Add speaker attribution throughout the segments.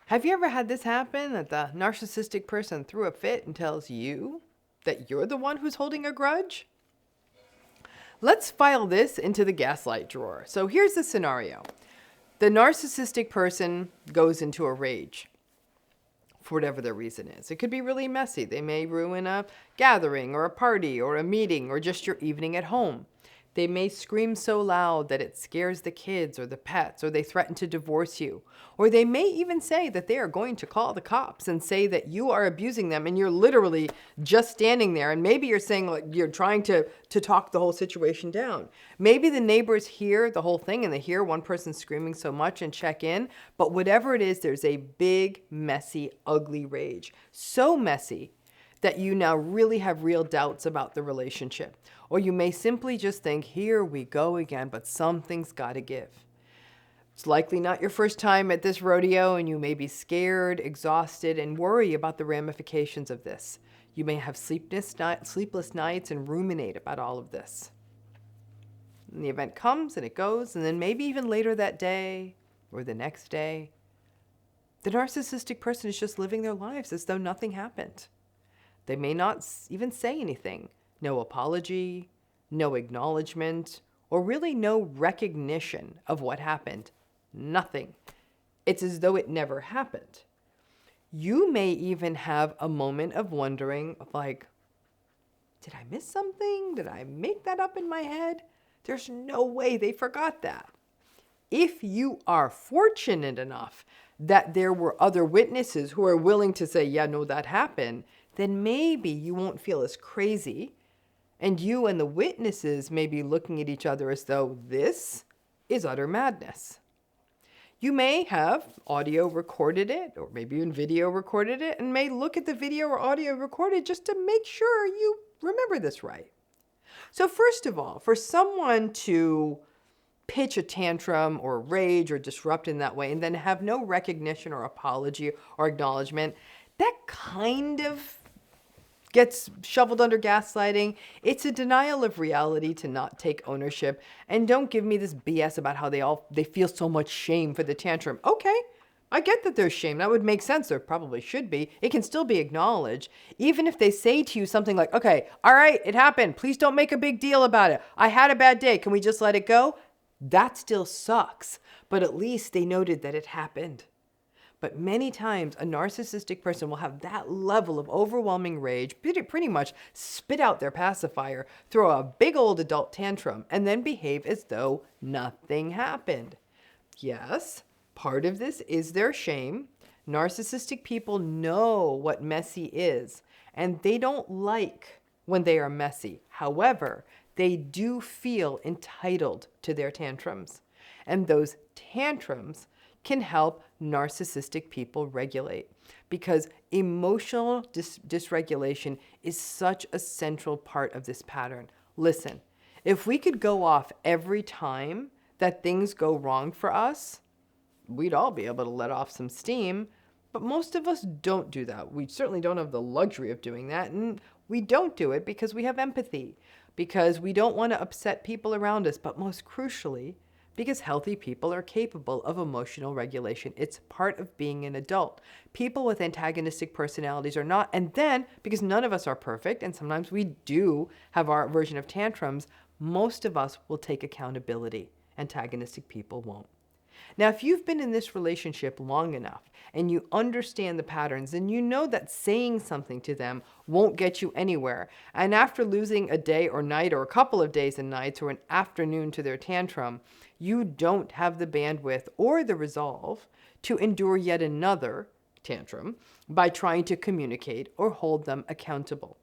Speaker 1: Have you ever had this happen, that the narcissistic person threw a fit and tells you that you're the one who's holding a grudge? Let's file this into the gaslight drawer. So here's the scenario. The narcissistic person goes into a rage for whatever their reason is. It could be really messy. They may ruin a gathering or a party or a meeting or just your evening at home. They may scream so loud that it scares the kids or the pets, or they threaten to divorce you. Or they may even say that they are going to call the cops and say that you are abusing them, and you're literally just standing there. And maybe you're saying, like, you're trying to talk the whole situation down. Maybe the neighbors hear the whole thing and they hear one person screaming so much and check in. But whatever it is, there's a big, messy, ugly rage. So messy that you now really have real doubts about the relationship. Or you may simply just think, here we go again, but something's got to give. It's likely not your first time at this rodeo, and you may be scared, exhausted, and worry about the ramifications of this. You may have sleepless nights and ruminate about all of this. And the event comes and it goes, and then maybe even later that day or the next day, the narcissistic person is just living their lives as though nothing happened. They may not even say anything. No apology, no acknowledgement, or really no recognition of what happened. Nothing. It's as though it never happened. You may even have a moment of wondering, like, did I miss something? Did I make that up in my head? There's no way they forgot that. If you are fortunate enough that there were other witnesses who are willing to say, yeah, no, that happened, then maybe you won't feel as crazy. And you and the witnesses may be looking at each other as though this is utter madness. You may have audio recorded it, or maybe even video recorded it, and may look at the video or audio recorded just to make sure you remember this right. So first of all, for someone to pitch a tantrum or rage or disrupt in that way and then have no recognition or apology or acknowledgement, that kind of gets shoveled under gaslighting. It's a denial of reality to not take ownership. And don't give me this BS about how they feel so much shame for the tantrum. Okay, I get that there's shame. That would make sense. There probably should be. It can still be acknowledged. Even if they say to you something like, okay, all right, it happened. Please don't make a big deal about it. I had a bad day. Can we just let it go? That still sucks. But at least they noted that it happened. But many times a narcissistic person will have that level of overwhelming rage, pretty much spit out their pacifier, throw a big old adult tantrum, and then behave as though nothing happened. Yes, part of this is their shame. Narcissistic people know what messy is, and they don't like when they are messy. However, they do feel entitled to their tantrums. And those tantrums can help narcissistic people regulate, because emotional dysregulation is such a central part of this pattern. Listen, if we could go off every time that things go wrong for us, we'd all be able to let off some steam, but most of us don't do that. We certainly don't have the luxury of doing that, and we don't do it because we have empathy, because we don't want to upset people around us, but most crucially, because healthy people are capable of emotional regulation. It's part of being an adult. People with antagonistic personalities are not. And then, because none of us are perfect, and sometimes we do have our version of tantrums, most of us will take accountability. Antagonistic people won't. Now, if you've been in this relationship long enough and you understand the patterns, and you know that saying something to them won't get you anywhere, and after losing a day or night or a couple of days and nights or an afternoon to their tantrum, you don't have the bandwidth or the resolve to endure yet another tantrum by trying to communicate or hold them accountable.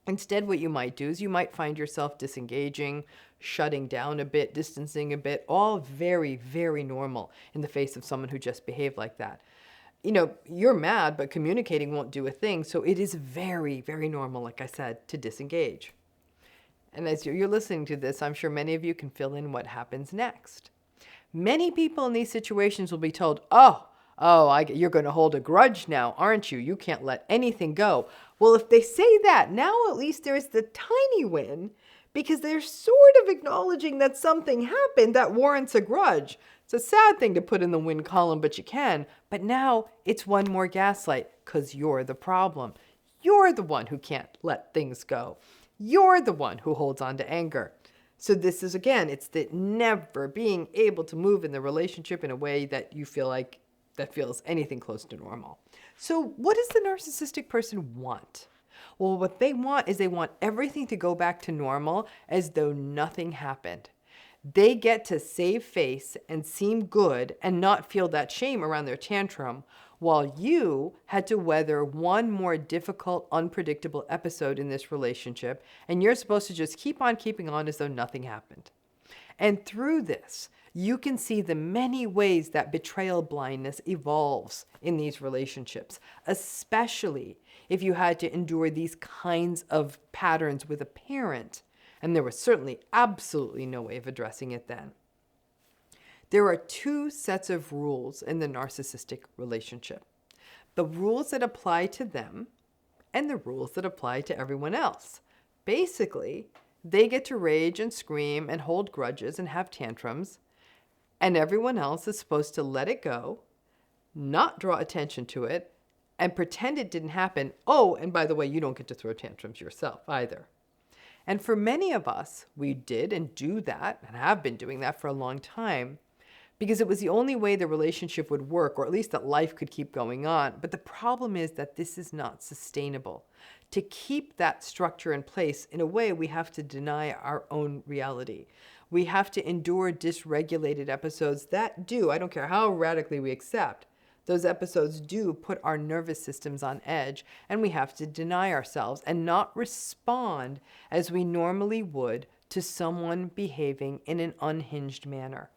Speaker 1: Instead, what you might do is you might find yourself disengaging, shutting down a bit, distancing a bit, all very, very normal in the face of someone who just behaved like that. You know, you're mad, but communicating won't do a thing, so it is very, very normal, like I said, to disengage. And as you're listening to this, I'm sure many of you can fill in what happens next. Many people in these situations will be told, you're going to hold a grudge now, aren't you? You can't let anything go. Well, if they say that, now at least there's the tiny win, because they're sort of acknowledging that something happened that warrants a grudge. It's a sad thing to put in the win column, but you can. But now it's one more gaslight because you're the problem. You're the one who can't let things go. You're the one who holds on to anger. So this is, again, it's the never being able to move in the relationship in a way that you feel like that feels anything close to normal. So what does the narcissistic person want? Well, what they want is they want everything to go back to normal as though nothing happened. They get to save face and seem good and not feel that shame around their tantrum, while you had to weather one more difficult, unpredictable episode in this relationship, and you're supposed to just keep on keeping on as though nothing happened. And through this, you can see the many ways that betrayal blindness evolves in these relationships, especially if you had to endure these kinds of patterns with a parent. And there was certainly absolutely no way of addressing it then. There are two sets of rules in the narcissistic relationship: the rules that apply to them and the rules that apply to everyone else. Basically, they get to rage and scream and hold grudges and have tantrums, and everyone else is supposed to let it go, not draw attention to it, and pretend it didn't happen. Oh, and by the way, you don't get to throw tantrums yourself either. And for many of us, we did and do that and have been doing that for a long time because it was the only way the relationship would work, or at least that life could keep going on. But the problem is that this is not sustainable. To keep that structure in place, in a way, we have to deny our own reality. We have to endure dysregulated episodes that do, I don't care how radically we accept, those episodes do put our nervous systems on edge, and we have to deny ourselves and not respond as we normally would to someone behaving in an unhinged manner.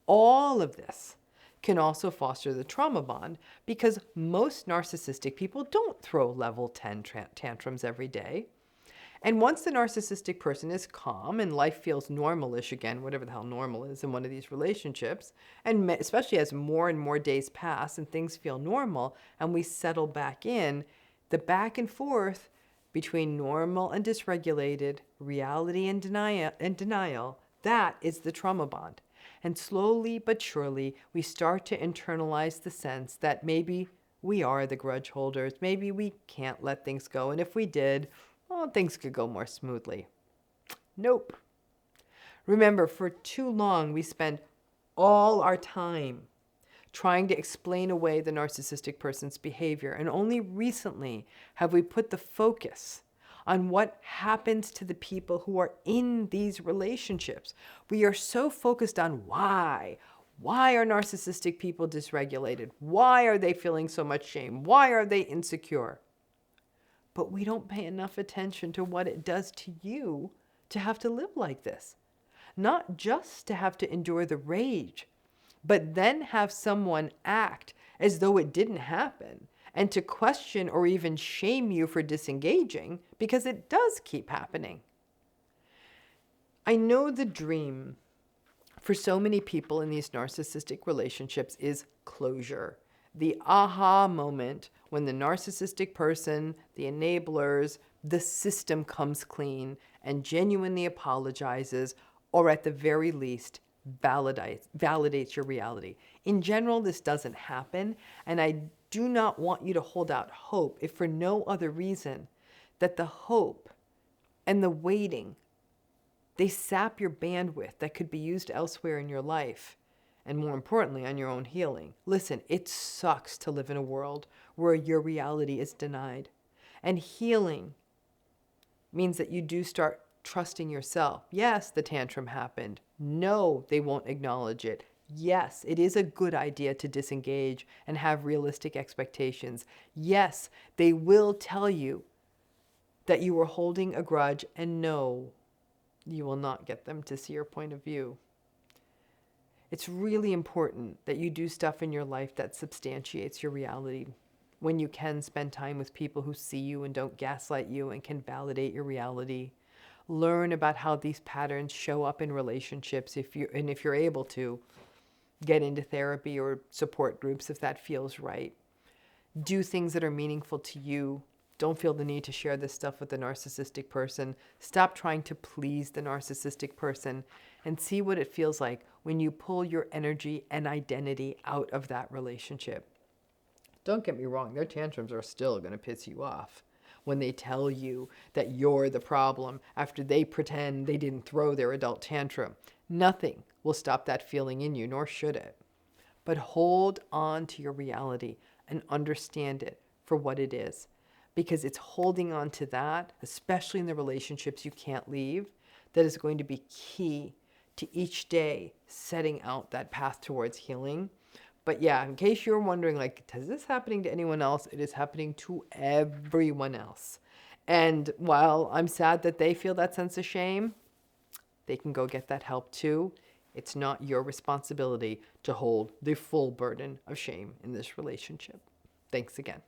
Speaker 1: All of this can also foster the trauma bond because most narcissistic people don't throw level 10 tantrums every day. And once the narcissistic person is calm and life feels normal-ish again, whatever the hell normal is in one of these relationships, and especially as more and more days pass and things feel normal and we settle back in, the back and forth between normal and dysregulated, reality and denial, that is the trauma bond. And slowly but surely, we start to internalize the sense that maybe we are the grudge holders, maybe we can't let things go, and if we did, well, things could go more smoothly. Nope. Remember, for too long, we spend all our time trying to explain away the narcissistic person's behavior, and only recently have we put the focus on what happens to the people who are in these relationships. We are so focused on why. Why are narcissistic people dysregulated? Why are they feeling so much shame? Why are they insecure? But we don't pay enough attention to what it does to you to have to live like this. Not just to have to endure the rage, but then have someone act as though it didn't happen, and to question or even shame you for disengaging because it does keep happening. I know the dream for so many people in these narcissistic relationships is closure. The aha moment when the narcissistic person, the enablers, the system comes clean and genuinely apologizes, or at the very least, validates your reality. In general, this doesn't happen, and I do not want you to hold out hope, if for no other reason, that the hope and the waiting, they sap your bandwidth that could be used elsewhere in your life, and more importantly, on your own healing. Listen, it sucks to live in a world where your reality is denied. And healing means that you do start trusting yourself. Yes, the tantrum happened. No, they won't acknowledge it. Yes, it is a good idea to disengage and have realistic expectations. Yes, they will tell you that you were holding a grudge, and no, you will not get them to see your point of view. It's really important that you do stuff in your life that substantiates your reality. When you can, spend time with people who see you and don't gaslight you and can validate your reality. Learn about how these patterns show up in relationships if you're able to. Get into therapy or support groups if that feels right. Do things that are meaningful to you. Don't feel the need to share this stuff with the narcissistic person. Stop trying to please the narcissistic person and see what it feels like when you pull your energy and identity out of that relationship. Don't get me wrong, their tantrums are still going to piss you off when they tell you that you're the problem after they pretend they didn't throw their adult tantrum. Nothing will stop that feeling in you, nor should it. But hold on to your reality and understand it for what it is. Because it's holding on to that, especially in the relationships you can't leave, that is going to be key to each day setting out that path towards healing. But yeah, in case you're wondering, like, is this happening to anyone else? It is happening to everyone else. And while I'm sad that they feel that sense of shame, they can go get that help too. It's not your responsibility to hold the full burden of shame in this relationship. Thanks again.